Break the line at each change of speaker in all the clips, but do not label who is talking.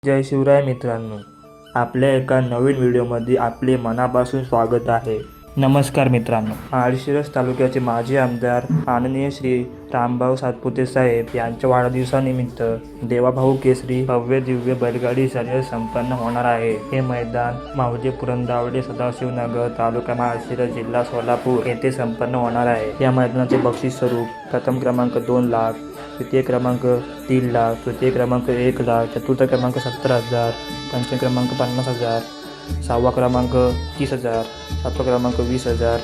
जय शिवराय मित्रांनो, आपल्या एका नवीन व्हिडिओमध्ये आपले मनापासून स्वागत आहे। नमस्कार मित्रांनो, माळशिरस तालुक्याचे माजी आमदार माननीय श्री रामभाऊ सातपुते साहेब यांच्या वाढदिवसानिमित्त देवाभाऊ केसरी भव्य दिव्य बैलगाडी शर्यत संपन्न होणार आहे। हे मैदान मावजे पुरंदावडे सदाशिवनगर तालुका माळशिरस जिल्हा सोलापूर येथे संपन्न होणार आहे। या मैदानाचे बक्षीस स्वरूप प्रथम क्रमांक 2 लाख, द्वितीय क्रमांक 3 लाख, तृतीय क्रमांक 1 लाख, चतुर्थ क्रमांक 70,000, पंचम क्रमांक 50,000, सहावा क्रमांक 30,000, सातवा क्रमांक 20,000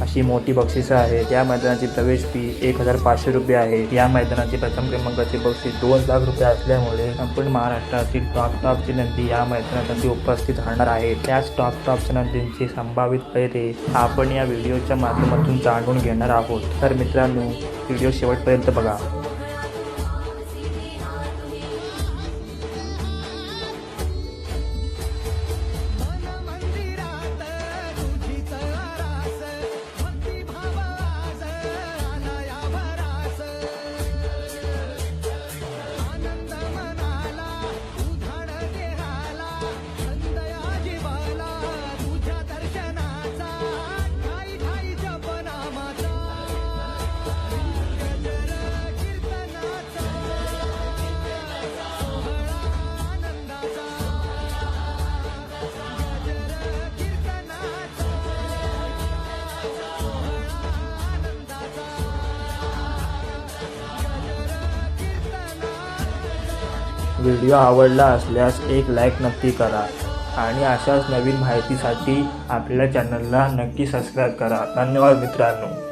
अशी मोठी बक्षिसं आहेत। या मैदानाची प्रवेश फी 1,500 रुपये आहे। या मैदानाचे प्रथम क्रमांकाचे बक्षीस 2 लाख रुपये असल्यामुळे संपूर्ण महाराष्ट्रातील टॉपची नंदी या मैदानासाठी उपस्थित राहणार आहे। त्याच टॉपच्या नंदींची संभावित पैरे आपण या व्हिडिओच्या माध्यमातून जाणून घेणार आहोत। तर मित्रांनो, व्हिडिओ शेवटपर्यंत बघा। व्हिडिओ आवडला असल्यास एक लाईक नक्की करा आणि अशाच नवीन माहितीसाठी आपल्या चॅनलला नक्की सबस्क्राईब करा। धन्यवाद मित्रांनो।